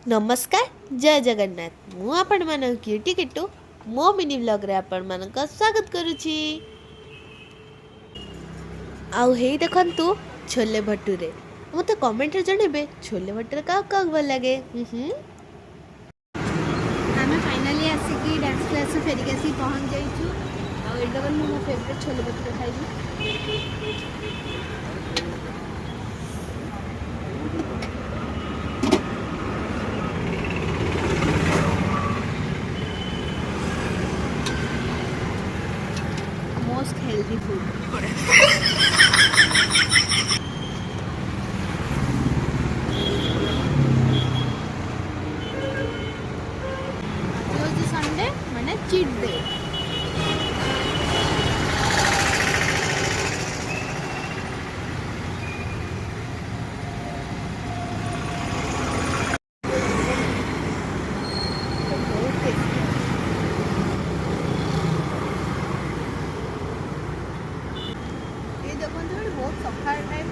नमस्कार जय जगन्नाथ मु आपण मान क्यूटी किट्टू मो मिनी व्लॉग रे आपण मान स्वागत करूची। आउ हे देखंतु छोले भटूरे मते कमेंट रे जणेबे छोले भटूरे का भल लागे। आम फाइनाली आसिक डांस क्लास फेरिक आसी पहुँच जाइछु। आगे मो फेवरेट छोले भटूरे खाइबी। Most healthy food. आज संडे माने चीट डे। बहुत सफा टाइम